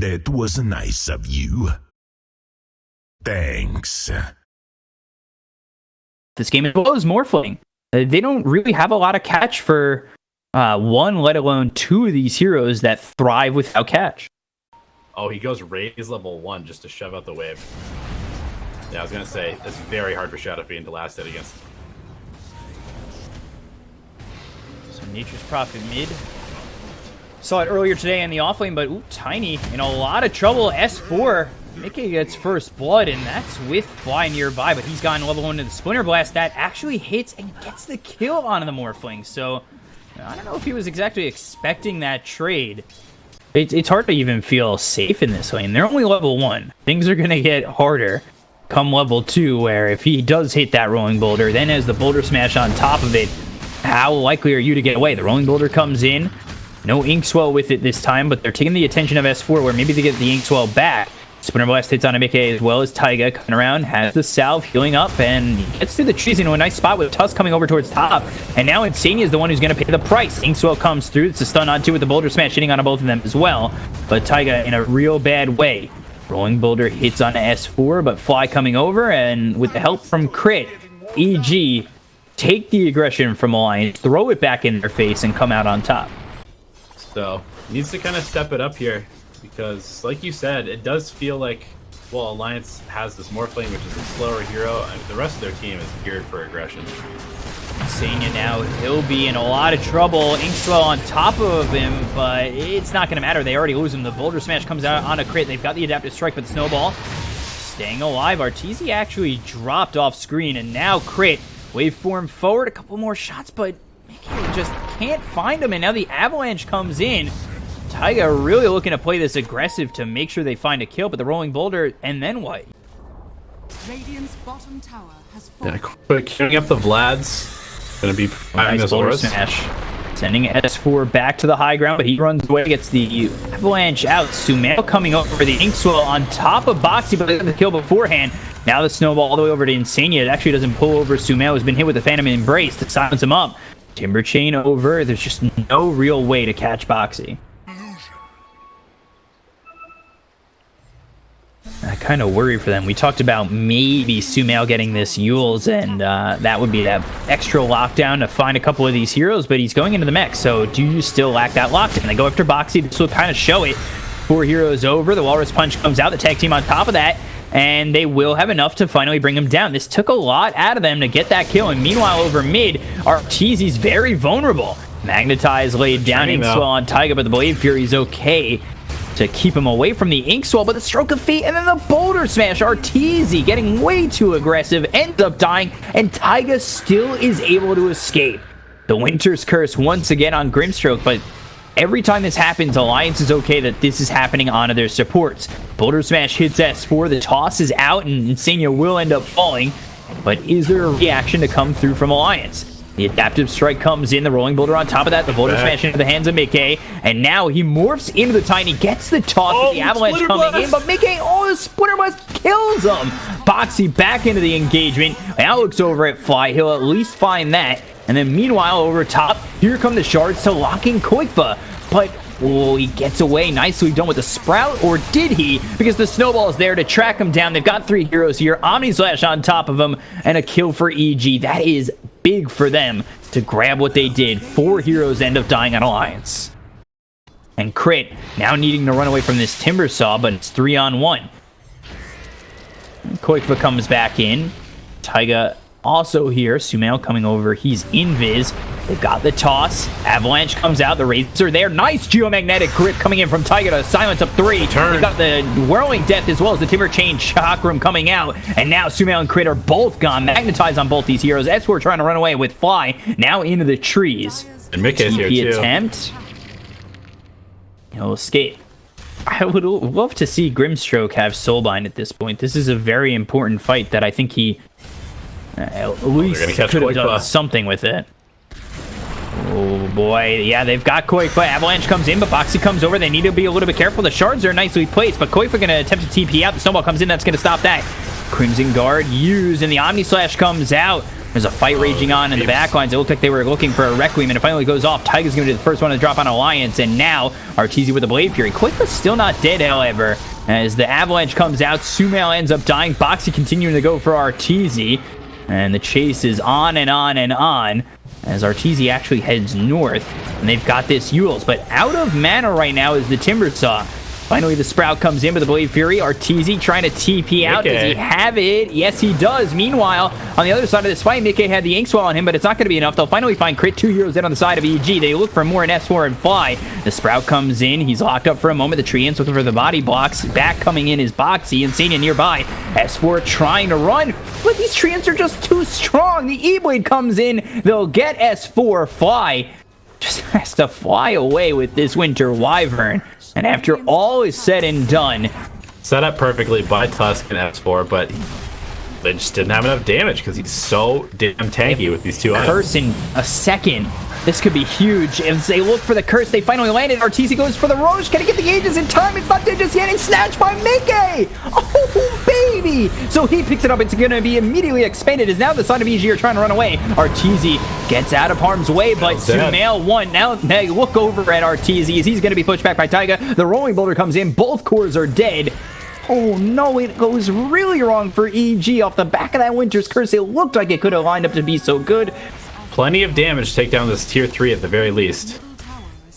That was nice of you. Thanks. This game as well is Morphling. They don't really have a lot of catch for one, let alone two of these heroes that thrive without catch. Oh, he goes raise level 1 just to shove out the wave. Yeah, I was going to say, it's very hard for Shadow Fiend to last hit against. So Nature's Prophet mid. Saw it earlier today in the offlane, but ooh, Tiny in a lot of trouble. S4, Mickey gets first blood, and that's with Fly nearby, but he's gotten level 1 to the Splinter Blast. That actually hits and gets the kill on the Morphling. So I don't know if he was exactly expecting that trade. It's hard to even feel safe in this lane. They're only level 1. Things are going to get harder come level 2, where if he does hit that Rolling Boulder, then as the Boulder Smash on top of it, how likely are you to get away? The Rolling Boulder comes in. No Inkswell with it this time, but they're taking the attention of S4, where maybe they get the Inkswell back. Splinter Blast hits on a Mickey as well as Taiga coming around, has the salve healing up, and he gets through the trees into a nice spot with Tusk coming over towards top. And now Insania is the one who's going to pay the price. Inkswell comes through. It's a stun on 2 with the Boulder Smash hitting on both of them as well. But Taiga in a real bad way. Rolling Boulder hits on S4, but Fly coming over, and with the help from Crit, EG take the aggression from Alliance, throw it back in their face, and come out on top. So, needs to kind of step it up here. Because, like you said, it does feel like, well, Alliance has this Morphling, which is a slower hero, and the rest of their team is geared for aggression. Sanya now, he'll be in a lot of trouble. Inkswell on top of him, but it's not going to matter. They already lose him. The Boulder Smash comes out on a crit. They've got the Adaptive Strike, but the Snowball staying alive. Arteezy actually dropped off screen, and now crit. Waveform forward, a couple more shots, but Mickey just can't find him, and now the Avalanche comes in. Taiga really looking to play this aggressive to make sure they find a kill, but the Rolling Boulder, and then what? Radiant's bottom tower has fallen. Yeah, but queuing up the Vlad's gonna be Nice Boulder Smash. Sending S4 back to the high ground, but he runs away, gets the Avalanche out. Sumail coming over for the Inkswell on top of Boxy, but they got the kill beforehand. Now the Snowball all the way over to Insania. It actually doesn't pull over Sumail, who's been hit with the Phantom Embrace to silence him up. Timber Chain over. There's just no real way to catch Boxy. I kind of worry for them. We talked about maybe Sumail getting this Yules, and that would be that extra lockdown to find a couple of these heroes, but he's going into the mech, so do you still lack that lockdown? They go after Boxy. This will kind of show it. 4 heroes over. The Walrus Punch comes out. The tag team on top of that, and they will have enough to finally bring him down. This took a lot out of them to get that kill, and meanwhile over mid, Arteezy's very vulnerable. Magnetize laid down. Inkswell on Taiga, but the Blade Fury's okay to keep him away from the Inkswell, but the Stroke of Fate and then the Boulder Smash. Arteezy getting way too aggressive, ends up dying, and Taiga still is able to escape. The Winter's Curse once again on Grimstroke, but every time this happens, Alliance is okay that this is happening onto their supports. Boulder Smash hits S4, the toss is out, and Insania will end up falling, but is there a reaction to come through from Alliance? The Adaptive Strike comes in, the Rolling Boulder on top of that, the Boulder Smash into the hands of Mickey, and now he morphs into the Tiny, gets the toss with the Avalanche coming in, but Mickey, the Splinter Blast kills him! Boxy back into the engagement, now looks over at Fly, he'll at least find that, and then meanwhile over top, here come the shards to lock in Koikva, but he gets away nicely done with the Sprout, or did he? Because the Snowball is there to track him down. They've got 3 heroes here. Omni Slash on top of him, and a kill for EG. That is big for them to grab what they did. 4 heroes end up dying on Alliance. And Crit now needing to run away from this Timber Saw, but it's 3-on-1. Koikva comes back in. Taiga also here. Sumail coming over. He's invis. They've got the toss. Avalanche comes out. The Razors are there. Nice geomagnetic grip coming in from Taiga to silence up 3. They've got the Whirling Death as well as the Timber Chain Chakram coming out. And now Sumail and Crit are both gone. Magnetize on both these heroes. S4 trying to run away with Fly. Now into the trees. And Mickey's here too. Attempt. He'll escape. I would love to see Grimstroke have Soulbind at this point. This is a very important fight that I think he at least could have done something with it. Oh boy, yeah, they've got Koikva. Avalanche comes in, but Boxy comes over. They need to be a little bit careful. The shards are nicely placed, but Koikva going to attempt to TP out. The Snowball comes in, that's going to stop that. Crimson Guard used, and the Omni Slash comes out. There's a fight raging on in the back lines. It looked like they were looking for a Requiem, and it finally goes off. Taiga's going to be the first one to drop on Alliance, and now Arteezy with the Blade Fury. Quick was still not dead, however, as the Avalanche comes out. Sumail ends up dying. Boxy continuing to go for Arteezy, and the chase is on and on and on as Arteezy actually heads north, and they've got this Yules. But out of mana right now is the Timbersaw. Finally, the Sprout comes in with the Blade Fury. Arteezy trying to TP out. Does he have it? Yes, he does. Meanwhile, on the other side of this fight, Mickey had the Ink Swell on him, but it's not going to be enough. They'll finally find Crit. 2 heroes in on the side of EG. They look for more in S4 and Fly. The Sprout comes in. He's locked up for a moment. The Treants looking for the body blocks. Back coming in is Boxy. Insania nearby. S4 trying to run, but these Treants are just too strong. The E-Blade comes in. They'll get S4. Fly just has to fly away with this Winter Wyvern. And after all is said and done, set up perfectly by Tusk and S4, but they just didn't have enough damage because he's so damn tanky with these two items. Curse in a second. This could be huge. As they look for the curse, they finally landed. Arteezy goes for the Roche. Can he get the Aegis in time? It's not dead just yet. It's snatched by Mickey. Oh, baby. So he picks it up. It's going to be immediately expanded as now the side of EG are trying to run away. Arteezy gets out of harm's way, but Sumail won. Now they look over at Arteezy as he's going to be pushed back by Taiga. The Rolling Boulder comes in. Both cores are dead. Oh no, it goes really wrong for EG off the back of that Winter's Curse. It looked like it could have lined up to be so good. Plenty of damage to take down this tier 3 at the very least.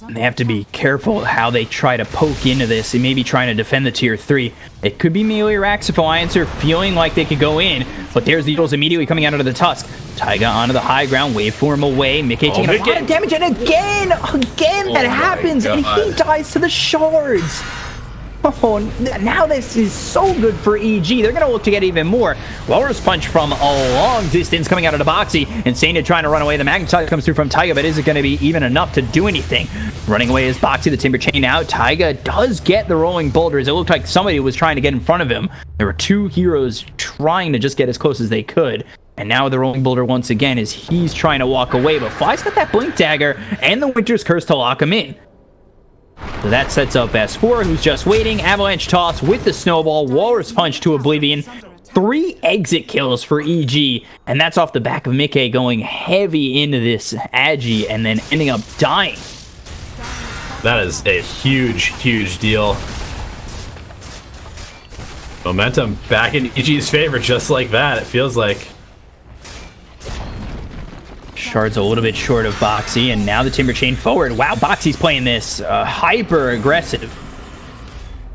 And they have to be careful how they try to poke into this and maybe trying to defend the tier 3. It could be melee racks if Alliance are feeling like they could go in, but there's the Eagles immediately coming out of the Tusk. Taiga onto the high ground, waveform away. Mickey taking a lot of damage, and again that happens, and he dies to the shards. Oh, now this is so good for EG. They're going to look to get even more. Walrus Punch from a long distance coming out of the Boxy. Insania trying to run away. The Magnetite comes through from Taiga, but is it going to be even enough to do anything? Running away is Boxy, the Timber Chain out. Taiga does get the Rolling Boulders. It looked like somebody was trying to get in front of him. There were two heroes trying to just get as close as they could. And now the Rolling Boulder once again is he's trying to walk away, but Fly's got that Blink Dagger and the Winter's Curse to lock him in. So that sets up S4, who's just waiting. Avalanche Toss with the Snowball. Walrus Punch to Oblivion. 3 exit kills for EG. And that's off the back of Mickey going heavy into this Agi and then ending up dying. That is a huge, huge deal. Momentum back in EG's favor just like that, it feels like. Shard's a little bit short of Boxy, and now the Timber Chain forward. Wow, Boxy's playing this hyper aggressive.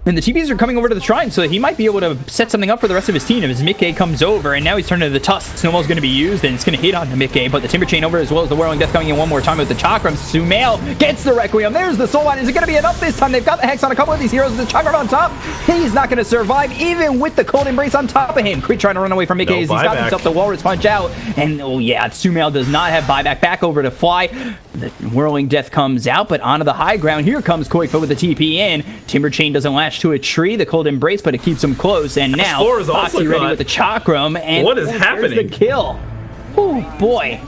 And the TPs are coming over to the Shrine, so he might be able to set something up for the rest of his team as Mickey comes over, and now he's turning to the Tusk. Snowball's going to be used, and it's going to hit onto Mickey, but the Timber Chain over as well as the Whirling Death coming in one more time with the Chakram. Sumail gets the Requiem. There's the Soul Line. Is it going to be enough this time? They've got the Hex on a couple of these heroes with the Chakram on top. He's not going to survive, even with the Cold Embrace on top of him. Crit trying to run away from Mickey as he's got himself the Walrus Punch out, and oh yeah, Sumail does not have buyback. Back over to Fly. The Whirling Death comes out, but onto the high ground. Here comes Koifa with the TP in. Timber Chain doesn't latch to a tree. The Cold Embrace, but it keeps him close. And now Boxy ready with the Chakram. And what is happening? There's the kill. Oh boy.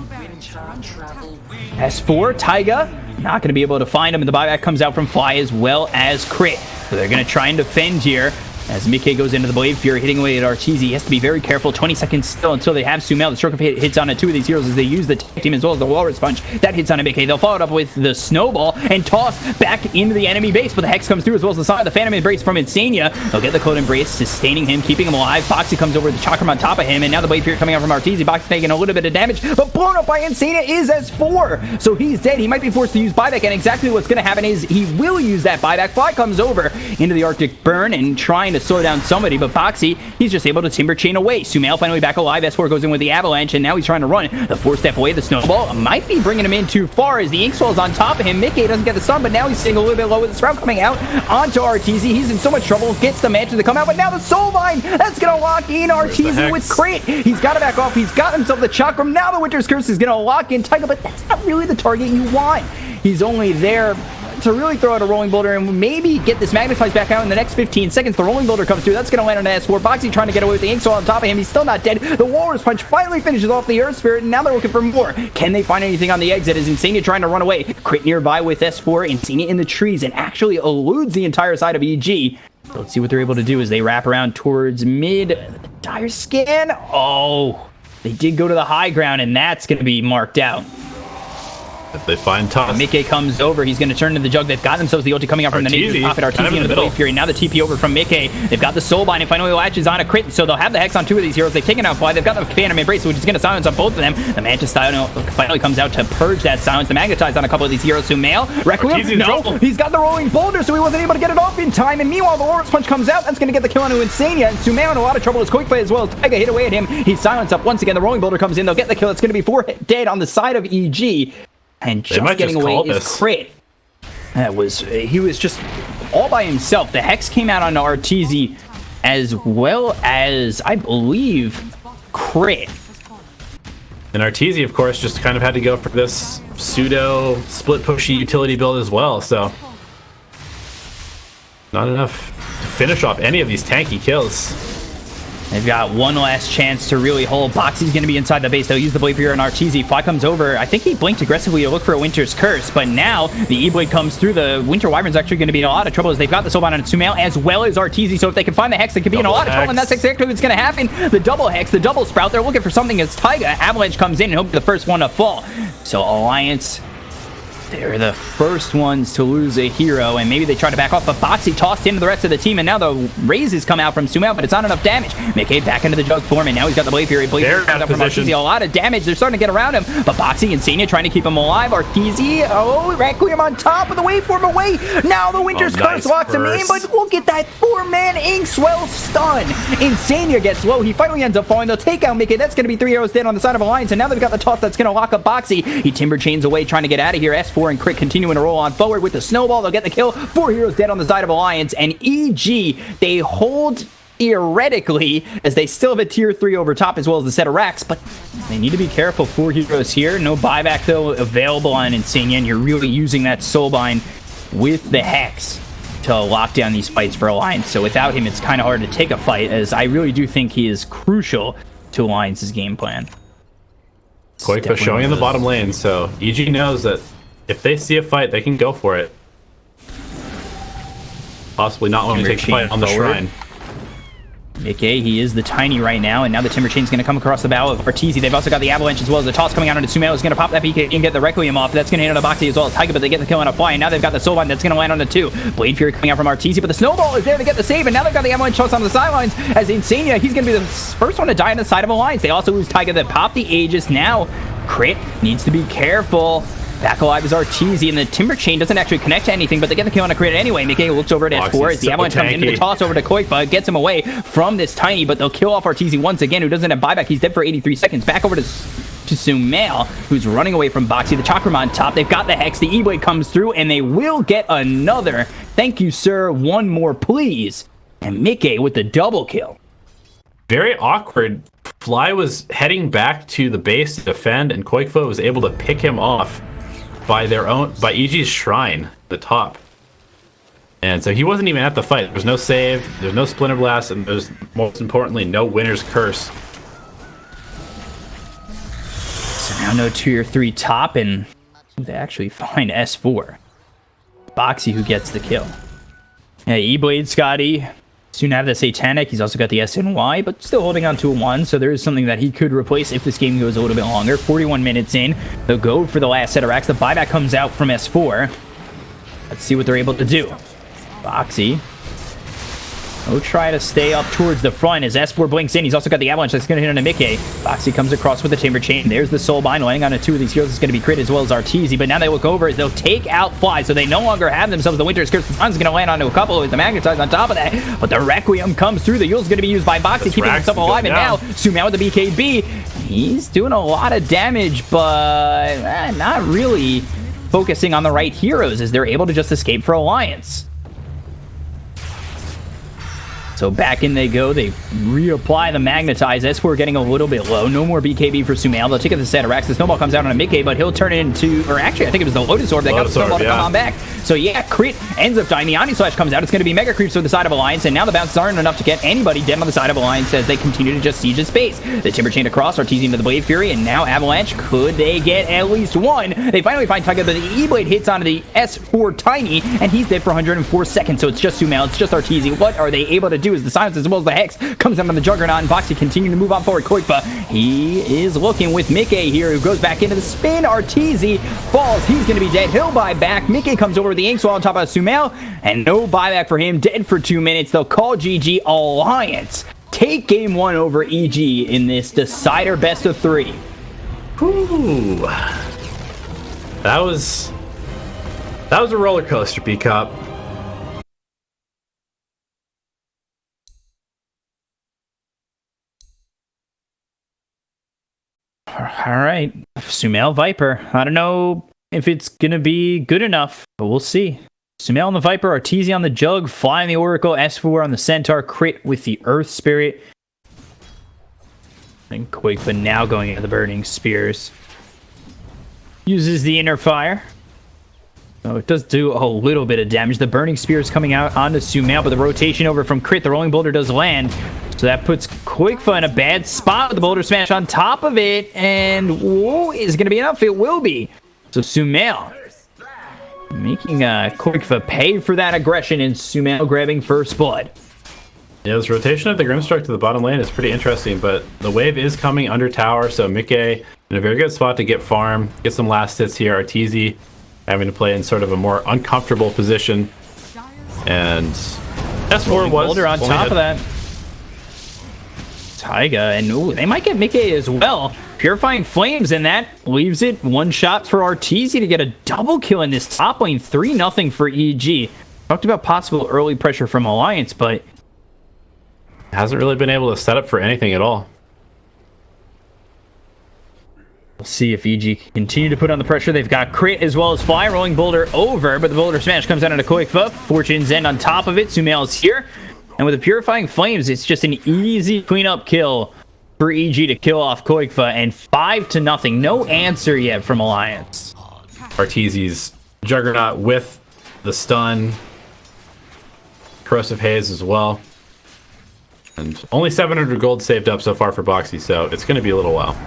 S4, Taiga, not going to be able to find him. And the buyback comes out from Fly as well as Crit. So they're going to try and defend here. As Mickey goes into the Blade Fury, hitting away at Arteezy. He has to be very careful. 20 seconds still until they have Sumail. The stroke of hit hits on 2 of these heroes as they use the tag team as well as the Walrus Punch. That hits on Mickey. They'll follow it up with the Snowball and toss back into the enemy base. But the Hex comes through as well as the side of the Phantom Embrace from Insania. They'll get the Cold Embrace, sustaining him, keeping him alive. Boxy comes over with the Chakram on top of him. And now the Blade Fury coming out from Arteezy. Boxy taking a little bit of damage, but blown up by Insania is S4. So he's dead. He might be forced to use buyback. And exactly what's going to happen is he will use that buyback. Fly comes over into the Arctic Burn and trying to slow down somebody. But Boxy, he's just able to Timber Chain away. Sumail finally back alive. S4 goes in with the Avalanche, and now he's trying to run. The 4-step away. The Snowball might be bringing him in too far as the Inkswell is on top of him. Mickey doesn't get the stun, but now he's staying a little bit low with the Sprout coming out onto Arteezy. He's in so much trouble. Gets the Mansion to come out, but now the Soul Vine, that's going to lock in Arteezy with Crit. He's got to back off. He's got himself the Chakram. Now the Winter's Curse is going to lock in Taiga, but that's not really the target you want. He's only there to really throw out a Rolling Boulder and maybe get this Magnetize back out in the next 15 seconds. The Rolling Boulder comes through. That's going to land on S4. Boxy trying to get away with the Inkswell on top of him. He's still not dead. The Walrus Punch finally finishes off the Earth Spirit, and now they're looking for more. Can they find anything on the exit? Is Insania trying to run away? Crit nearby with S4. Insania in the trees and actually eludes the entire side of EG. Let's see what they're able to do as they wrap around towards mid. Dire Scan. Oh, They did go to the high ground, and that's going to be marked out. If they find Toss. Mickey comes over. He's going to turn to the jug. They've got themselves the ulti coming out from the Nature's Prophet. Arteezy into the Blade Fury. Now the TP over from Mickey. They've got the Soulbind and finally latches on a crit. So they'll have the Hex on 2 of these heroes. They've taken out Fly. They've got the Phantom Embrace, which is going to silence on both of them. The Mantis finally comes out to purge that silence. The Magnetize on a couple of these heroes. Sumail. Requiem. No. He's got the Rolling Boulder, so he wasn't able to get it off in time. And meanwhile, the Aura's Punch comes out. That's going to get the kill on Insania. And Sumail in a lot of trouble as Quickplay as well as Taiga hit away at him. He's silenced up once again. The Rolling Boulder comes in. They'll get the kill. It's going to be 4 dead on the side of EG. And just getting away is crit. He was just all by himself. The Hex came out on Arteezy as well as, I believe, crit. And Arteezy, of course, just kind of had to go for this pseudo split pushy utility build as well. So not enough to finish off any of these tanky kills. They've got one last chance to really hold. Boxy's going to be inside the base. They'll use the Blade here on Arteezy. Fly comes over. I think he blinked aggressively to look for a Winter's Curse, but now the E-Blade comes through. The Winter Wyvern's actually going to be in a lot of trouble as they've got the Soulbind on Sumail as well as Arteezy. So if they can find the Hex, they could be in a lot of trouble, and that's exactly what's going to happen. The double Hex, the double Sprout, they're looking for something as Taiga. Avalanche comes in and hope the first one to fall. So Alliance, they're the first ones to lose a hero, and maybe they try to back off, but Boxy tossed into the rest of the team, and now the raises come out from Sumail, but it's not enough damage. Mickey back into the jug form, and now he's got the Blade Fury. Blade Fury comes up from Arteezy. A lot of damage. They're starting to get around him, but Boxy and Senia trying to keep him alive. Arteezy, Requiem on top of the waveform away. Now the Winter's Curse locks him in, but look at that 4-man Inkswell stun. Insania gets low. He finally ends up falling. They'll take out Mickey. That's going to be 3 heroes dead on the side of Alliance, and now they've got the toss that's going to lock up Boxy. He timber chains away, trying to get out of here. S4 and Crit continuing to roll on forward with the snowball. They'll get the kill. 4 heroes dead on the side of Alliance, and EG, they hold theoretically as they still have a tier 3 over top as well as the set of racks, but they need to be careful. 4 heroes here. No buyback though available on Insania, and you're really using that Soulbind with the Hex to lock down these fights for Alliance. So without him, it's kind of hard to take a fight, as I really do think he is crucial to Alliance's game plan. Quake showing in the bottom lane, so EG knows that if they see a fight, they can go for it. Possibly not wanting to take a fight on the shrine. Mickey, he is the tiny right now, and now the Timber Chain's going to come across the bow of Arteezy. They've also got the Avalanche as well as the toss coming out onto Sumail. Is going to pop that PK and get the Requiem off. That's going to hit on a Boxy as well as Taiga, but they get the kill on a Fly, and now they've got the Soulbind that's going to land on the 2. Blade Fury coming out from Arteezy, but the Snowball is there to get the save, and now they've got the Avalanche toss on the sidelines as Insania, he's going to be the first one to die on the side of Alliance. They also lose Taiga that popped the Aegis. Now Crit needs to be careful. Back alive is Arteezy, and the Timber Chain doesn't actually connect to anything, but they get the kill on a crit anyway. Mickey looks over at S4 as the Avalanche comes into the toss over to Koikba, gets him away from this tiny, but they'll kill off Arteezy once again, who doesn't have buyback. He's dead for 83 seconds. Back over to Sumail, who's running away from Boxy. The Chakram on top. They've got the Hex. The E-Blade comes through, and they will get another. Thank you, sir. One more, please. And Mickey with the double kill. Very awkward. Fly was heading back to the base to defend, and Koikfa was able to pick him off by EG's shrine, the top. And so he wasn't even at the fight. There was no save, there's no Splinter Blast, and there's, most importantly, no Winter's Curse. So now no tier 3 top, and they actually find S4. Boxy who gets the kill. Yeah, E-Blade Scotty soon have the Satanic. He's also got the SNY, but still holding on to a 1, so there is something that he could replace if this game goes a little bit longer. 41 minutes in, they'll go for the last set of racks. The buyback comes out from S4. Let's see what they're able to do. Boxy will try to stay up towards the front as S4 blinks in. He's also got the Avalanche that's going to hit on a Mickey. Boxy comes across with the Timber Chain. There's the Soulbind landing on a 2 of these heroes. It's going to be crit as well as Arteezy, but now they look over as they'll take out Fly, so they no longer have themselves the Winter's Curse. The sun's going to land onto a couple with the Magnetize on top of that, but the Requiem comes through. The Yule's going to be used by Boxy, keeping himself alive, and now Sumail with the BKB. He's doing a lot of damage, but not really focusing on the right heroes as they're able to just escape for Alliance. So back in they go. They reapply the Magnetize. S4 getting a little bit low. No more BKB for Sumail. They'll take it to the set of racks. The Snowball comes out on a Mickey, but he'll turn it into, or actually, I think it was the Lotus Orb that got the Snowball to come on back. So yeah, Crit ends up dying. The Omni Slash comes out. It's going to be Mega Creeps to the side of Alliance, and now the bounces aren't enough to get anybody dead on the side of Alliance as they continue to just siege his space. The Timber Chain across, Arteezy into the Blade Fury, and now Avalanche. Could they get at least one? They finally find Taiga, but the E-Blade hits onto the S4 Tiny, and he's dead for 104 seconds. So it's just Sumail. It's just Arteezy. What are they able to do? too, as the silence as well as the Hex comes down on the Juggernaut, and Boxy continuing to move on forward. Koikfa, he is looking with Mickey here, who goes back into the spin. Arteezy falls. He's going to be dead. He'll buy back. Mickey comes over with the Ink Swell on top of Sumail, and no buyback for him. Dead for 2 minutes. They'll call GG. Alliance take game 1 over EG in this decider best of 3. Ooh. That was a roller coaster, Peacock. All right, Sumail Viper. I don't know if it's gonna be good enough, but we'll see. Sumail on the Viper, Arteezy on the Jug, Fly on the Oracle, S4 on the Centaur, Crit with the Earth Spirit. And Koikfa now going into the Burning Spears. Uses the Inner Fire. Oh, it does do a little bit of damage. The Burning Spear is coming out onto Sumail, but the rotation over from Crit, the Rolling Boulder does land. So that puts Koikfa in a bad spot with the Boulder Smash on top of it. And whoa, is going to be enough? It will be. So Sumail making Koikfa pay for that aggression, and Sumail grabbing first blood. Yeah, this rotation of the Grimstruck to the bottom lane is pretty interesting, but the wave is coming under tower, so Mickey in a very good spot to get farm, get some last hits here. Arteezy having to play in sort of a more uncomfortable position, and S4 was Boulder on top of that. Taiga, and ooh, they might get Mickey as well. Purifying Flames, and that leaves it one shot for Arteezy to get a double kill in this top lane. 3-0 for EG. Talked about possible early pressure from Alliance, but hasn't really been able to set up for anything at all. we'll see if EG can continue to put on the pressure. They've got Crit as well as Fly, rolling Boulder over, but the Boulder Smash comes out into Koikfa. Fortune's End on top of it. Sumail is here. And with the Purifying Flames, it's just an easy cleanup kill for EG to kill off Koikfa, and 5-0. No answer yet from Alliance. Arteezy's Juggernaut with the stun. Corrosive Haze as well. And only 700 gold saved up so far for Boxy, so it's going to be a little while.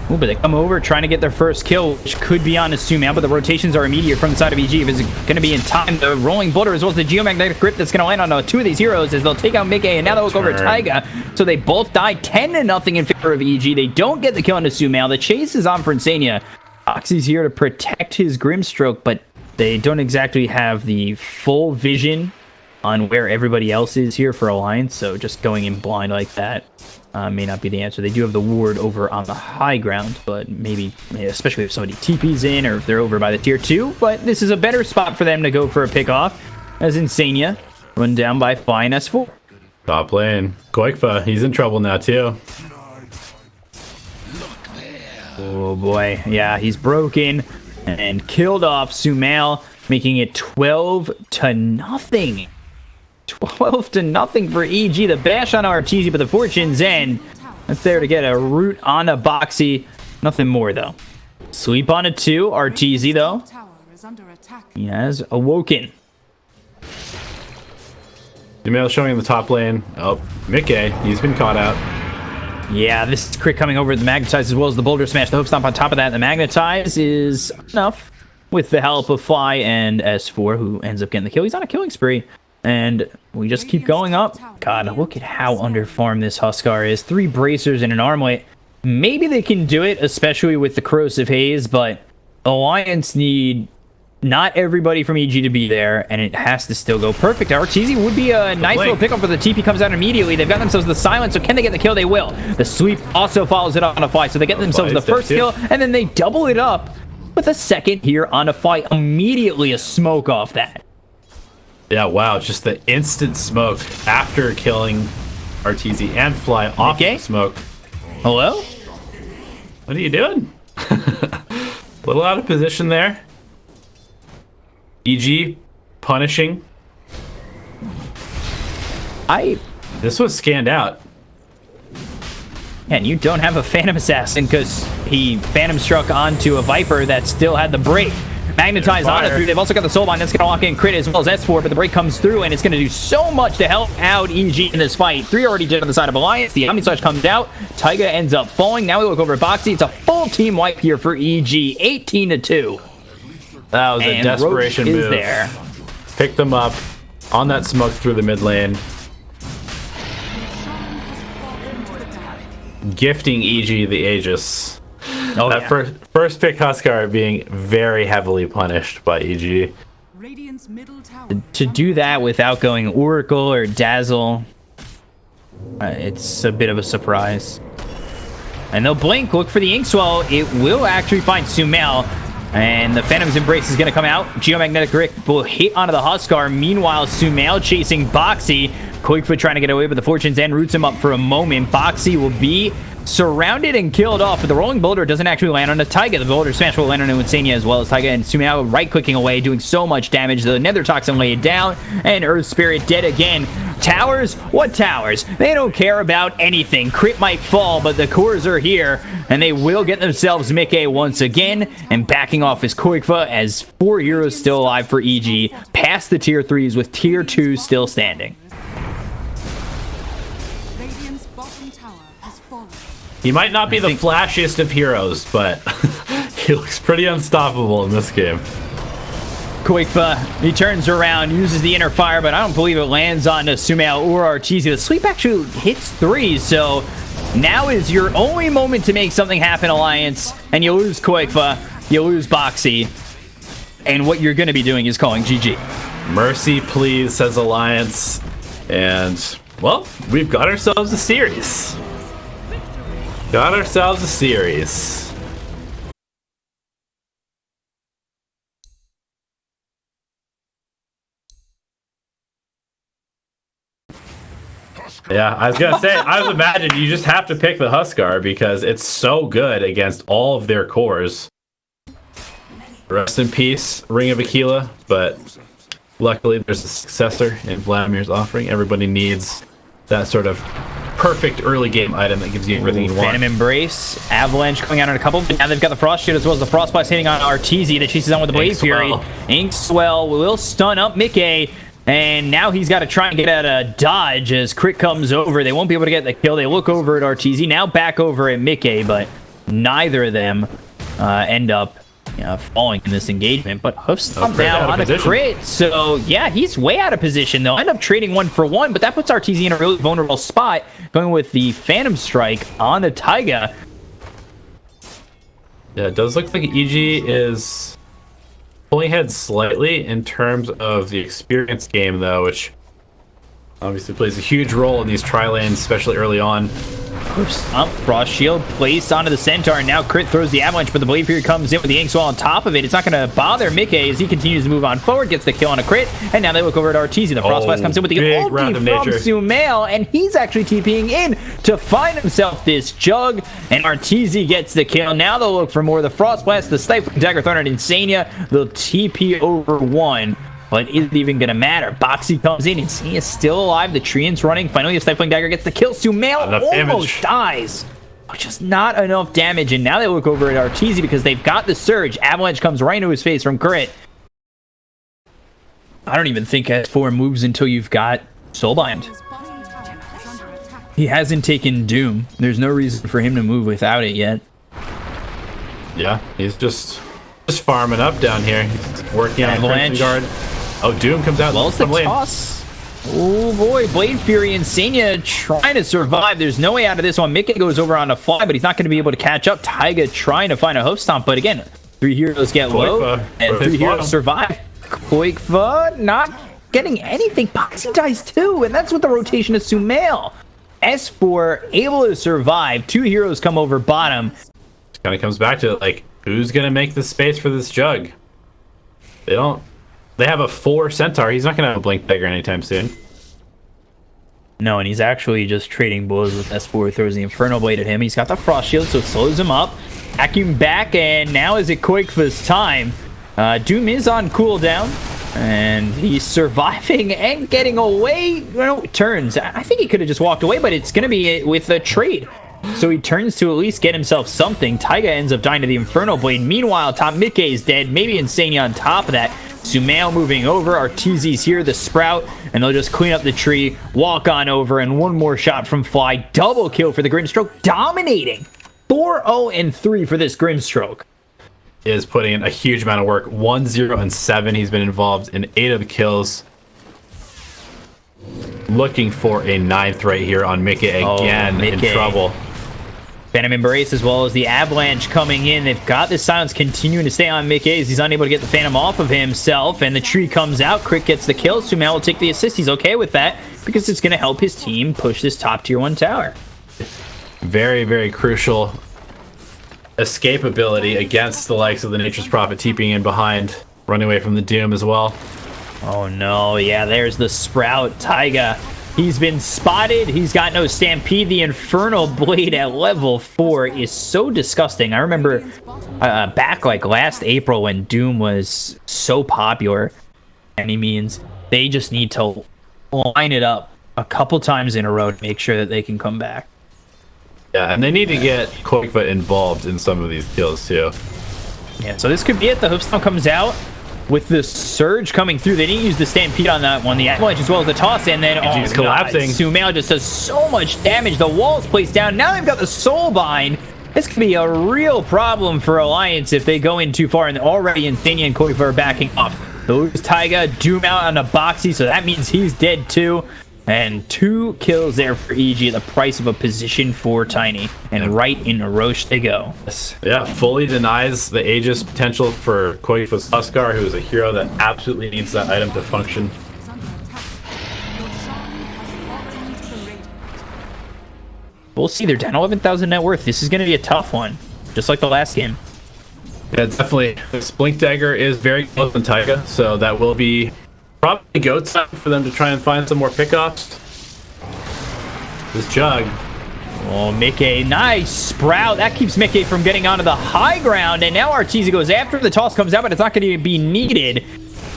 Ooh, but they come over trying to get their first kill, which could be on Sumail, but the rotations are immediate from the side of EG. If it's going to be in time, the Rolling Boulder as well as the Geomagnetic Grip that's going to land on 2 of these heroes as they'll take out Mickey, and now they'll look over Taiga. So they both die 10-0 in favor of EG. They don't get the kill on Sumail. The chase is on for Insania. Oxy's here to protect his Grimstroke, but they don't exactly have the full vision on where everybody else is here for Alliance, so just going in blind like that may not be the answer. They do have the ward over on the high ground, but maybe, especially if somebody TP's in or if they're over by the tier 2, but this is a better spot for them to go for a pick off, as Insania run down by Fly and S4. Top lane. Koikfa, he's in trouble now too. Oh boy, yeah, he's broken and killed off Sumail, making it 12-0. 12-0 for EG. The bash on Arteezy, but the Fortune's End, that's there to get a root on a Boxy. Nothing more though. Sleep on a 2. Arteezy though, he has awoken. Sumail showing in the top lane. Oh, Mickey, he's been caught out. Yeah, this is Crit coming over the Magnetize as well as the Boulder Smash. The Hook Stomp on top of that. The Magnetize is enough with the help of Fly and S4, who ends up getting the kill. He's on a killing spree. And we just keep going up. God, look at how underfarmed this Huskar is. 3 bracers and an armlet. Maybe they can do it, especially with the Corrosive Haze, but Alliance need not everybody from EG to be there, and it has to still go perfect. Arteezy would be a nice little pickup, but the TP comes out immediately. They've got themselves the silence, so can they get the kill? They will. The Sweep also follows it on a Fly, so they get themselves the first kill, and then they double it up with a second here on a Fly. Immediately a smoke off that. Yeah, wow, just the instant smoke after killing Arteezy and Fly off the smoke. Hello? What are you doing? A little out of position there. EG punishing. This was scanned out. And you don't have a Phantom Assassin because he Phantom struck onto a Viper that still had the break. Magnetize on it through. They've also got the Soulbind that's going to lock in Crit as well as S4, but the break comes through and it's going to do so much to help out EG in this fight. 3 already did on the side of Alliance. The Omni Slash comes out. Taiga ends up falling. Now we look over at Boxy. It's a full team wipe here for EG. 18-2. That was a desperation move. There. Pick them up on that smoke through the mid lane. gifting EG the Aegis. Oh, That yeah. first pick Huskar being very heavily punished by EG. Radiant's middle tower To do that without going Oracle or Dazzle, it's a bit of a surprise. And they'll blink, look for the Inkswell. It will actually find Sumail. And the Phantom's Embrace is going to come out. Geomagnetic Rift will hit onto the Huskar. Meanwhile, Sumail chasing Boxy. Quickfoot trying to get away with the Fortunes and roots him up for a moment. Boxy will be surrounded and killed off, but the Rolling Boulder doesn't actually land on the Taiga. The Boulder Smash will land on Insania as well as Taiga, and Sumail right-clicking away, doing so much damage. The Nether Toxin laid down, and Earth Spirit dead again. Towers? What towers? They don't care about anything. Crit might fall, but the cores are here, and they will get themselves Mickey once again, and backing off is Koikfa as 4 heroes still alive for EG, past the tier 3s with tier 2 still standing. Radiant's bottom tower has fallen. He might not be the flashiest of heroes, but he looks pretty unstoppable in this game. Koikfa, he turns around, uses the inner fire, but I don't believe it lands on Sumail or Arteezy. The sleep actually hits 3, so now is your only moment to make something happen, Alliance, and you lose Koikfa, you lose Boxy, and what you're going to be doing is calling GG. Mercy, please, says Alliance. And, well, we've got ourselves a series. Got ourselves a series. Yeah, I was gonna say, I was imagining you just have to pick the Huskar because it's so good against all of their cores. Rest in peace, Ring of Aquila, but luckily there's a successor in Vladimir's offering. Everybody needs that sort of perfect early game item that gives you everything you want. Phantom Embrace, Avalanche coming out on a couple, but now they've got the Frost Shield as well as the Frost Blast hitting on Arteezy that chases on with the Blade Fury. Inkswell will stun up Mickey. And now he's got to try and get out a dodge as Crit comes over. They won't be able to get the kill. They look over at Arteezy, now back over at Mickey, but neither of them end up falling in this engagement. But Hoofstomp now on a Crit. So, yeah, he's way out of position. They'll end up trading 1 for 1, but that puts Arteezy in a really vulnerable spot, going with the Phantom Strike on the Taiga. Yeah, it does look like EG is pulling ahead slightly in terms of the experience game, though, which obviously plays a huge role in these tri-lanes, especially early on. Up, Frost Shield placed onto the Centaur, and now Crit throws the Avalanche, but the Blade Fury comes in with the Inkswell on top of it. It's not going to bother Mickey as he continues to move on forward, gets the kill on a Crit, and now they look over at Arteezy. The Frost Blast comes in with the ulti from Sumail, and he's actually TPing in to find himself this Jug, and Arteezy gets the kill. Now they'll look for more. The Frost Blast, the Stifling Dagger thrown at Insania, they'll TP over 1. But is it even going to matter? Boxy comes in, and he is still alive. The Treant's running. Finally, a Stifling Dagger gets the kill. Sumail almost dies. Just not enough damage. And now they look over at Arteezy because they've got the Surge. Avalanche comes right into his face from Crit. I don't even think S4 moves until you've got Soulbind. His bottom tower is under attack. He hasn't taken Doom. There's no reason for him to move without it yet. Yeah, he's just farming up down here. He's working on Avalanche. Guard. Oh, Doom comes out. Well, it's the toss. Oh boy, Blade Fury and Insania trying to survive. There's no way out of this one. Mickey goes over on a fly, but he's not going to be able to catch up. Taiga trying to find a hoof stomp, but again, 3 heroes get low, and 3 heroes survive. Koikfa not getting anything. Boxy dies too, and that's with the rotation of Sumail. S4 able to survive. 2 heroes come over bottom. It kind of comes back to, like, who's going to make the space for this Jug? They don't. They have a 4 Centaur. He's not going to have a Blink Dagger anytime soon. No, and he's actually just trading blows with S4. Throws the Inferno Blade at him. He's got the Frost Shield, so it slows him up. Vacuum back, and now is it Koikfa's time. Doom is on cooldown, and he's surviving and getting away. Well, turns. I think he could have just walked away, but it's going to be with a trade. So he turns to at least get himself something. Taiga ends up dying to the Inferno Blade. Meanwhile, top Mickey is dead. Maybe Insania on top of that. Sumail moving over. Arteezy's here, the Sprout, and they'll just clean up the tree, walk on over, and one more shot from Fly. Double kill for the Grimstroke, dominating. 4-0-3 for this Grimstroke. Is putting in a huge amount of work. 1-0-7. He's been involved in 8 of the kills. Looking for a 9th right here on Mickey again. In trouble. Phantom Embrace as well as the Avalanche coming in. They've got this silence continuing to stay on Mickey as he's unable to get the Phantom off of himself, and the tree comes out. Crick gets the kill. Sumail will take the assist. He's okay with that because it's going to help his team push this top tier 1 tower. Very, very crucial escapability against the likes of the Nature's Prophet TPing in behind, running away from the Doom as well. Oh no, yeah, there's the Sprout. Taiga, he's been spotted. He's got no Stampede. The Infernal Blade at level 4 is so disgusting. I remember back like last April when Doom was so popular, any means, they just need to line it up a couple times in a row to make sure that they can come back. Yeah, and they need to get Quakefoot involved in some of these kills too. Yeah, so this could be it. The Hoopstomp comes out with the Surge coming through. They didn't use the Stampede on that one. The Avalanche as well as the toss, and then he's collapsing. Sumail just does so much damage. The wall's placed down. Now they've got the Soulbind. This could be a real problem for Alliance if they go in too far, and already Insania and Koifa are backing off. Those Taiga, Doom out on a Boxy, so that means he's dead too. And 2 kills there for EG at the price of a position for Tiny. And right in Roche they go. Yeah, fully denies the Aegis potential for Koifa's Huskar, who is a hero that absolutely needs that item to function. Is under attack. Your shrine has fallen to the radiant. We'll see. They're down 11,000 net worth. This is going to be a tough one, just like the last game. Yeah, definitely. This Blink Dagger is very close on Taiga, so that will be probably go time for them to try and find some more pickoffs. This Jug. Oh, Mickey, nice Sprout. That keeps Mickey from getting onto the high ground, and now Arteezy goes after the toss comes out, but it's not going to be needed.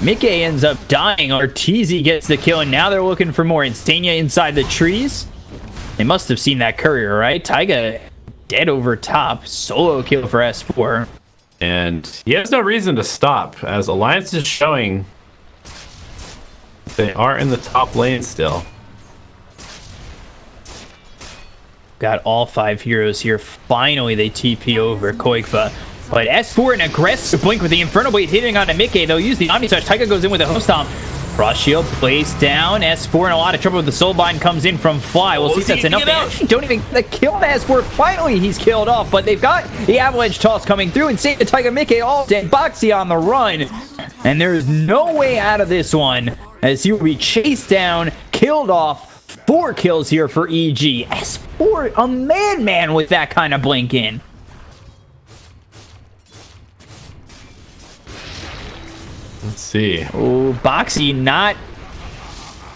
Mickey ends up dying. Arteezy gets the kill, and now they're looking for more. Insania inside the trees. They must have seen that courier, right? Taiga dead over top. Solo kill for S4. And he has no reason to stop, as Alliance is showing they are in the top lane still. Got all 5 heroes here. Finally, they TP over Koikfa. But S4 an aggressive blink with the Infernal Blade hitting onto Mickey. They'll use the Omni Touch. Taiga goes in with a Host Stomp. Frost Shield placed down. S4 in a lot of trouble with the Soulbind comes in from Fly. We'll see if that's enough. They actually don't even the kill on S4. Finally, he's killed off, but they've got the Avalanche toss coming through and save the Taiga. Mickey all dead. Boxy on the run. And there's no way out of this one, as he will be chased down, killed off. 4 kills here for EG. S4, a man with that kind of blink in. Let's see. Oh, Boxy not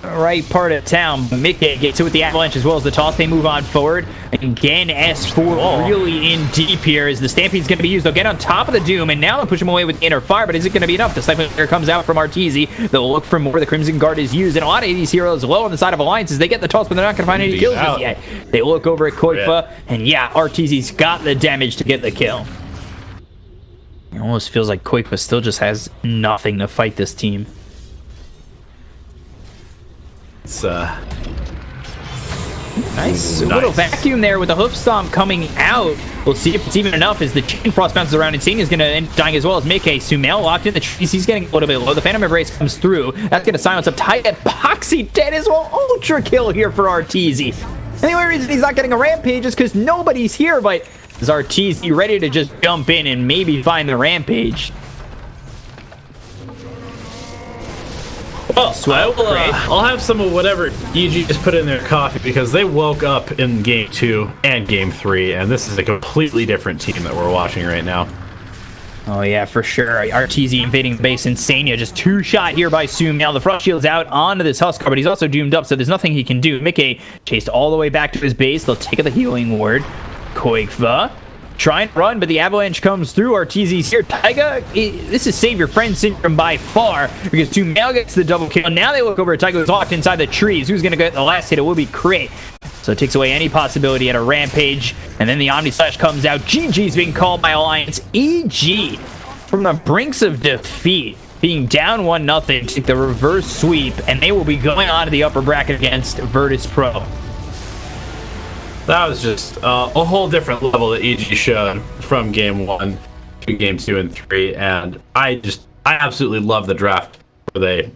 the right part of town. Mickey gets it with the Avalanche as well as the toss. They move on forward. Again, S4 really in deep here as the Stampede's going to be used. They'll get on top of the Doom, and now they'll push him away with Inner Fire, but is it going to be enough? The Sniper comes out from Arteezy. They'll look for more. The Crimson Guard is used, and a lot of these heroes low on the side of Alliances. They get the toss, but they're not going to find any kills just yet. They look over at Koifa, and yeah, Arteezy's got the damage to get the kill. It almost feels like Koifa still just has nothing to fight this team. It's nice little vacuum there with the Hoof Stomp coming out. We'll see if it's even enough as the Chain Frost bounces around. Insane is going to end up dying as well as Mickey. Sumail locked in the trees. He's getting a little bit low. The Phantom Embrace comes through. That's going to silence up Taiga. Boxy dead as well. Ultra kill here for Arteezy. And the only reason he's not getting a Rampage is because nobody's here, but is Arteezy ready to just jump in and maybe find the Rampage? Well, I'll have some of whatever EG just put in their coffee because they woke up in Game 2 and Game 3, and this is a completely different team that we're watching right now. Oh, yeah, for sure. Arteezy invading the base. Insania just 2-shot here by Sumail. Now the Frost Shield's out onto this Huskar, but he's also doomed up, so there's nothing he can do. Mickey chased all the way back to his base. They'll take the healing ward. Koikva trying to run, but the Avalanche comes through. Arteezy's here. Taiga, this is save your friend syndrome by far because Sumail gets the double kill. Now they look over at Taiga, who's locked inside the trees. Who's going to get the last hit? It will be Crit. So it takes away any possibility at a Rampage. And then the Omni Slash comes out. GG's being called by Alliance. EG from the brinks of defeat, being down 1-0, take the reverse sweep, and they will be going on to the upper bracket against Virtus Pro. That was just a whole different level that EG showed from Game 1 to Game 2 and 3, and I absolutely love the draft where they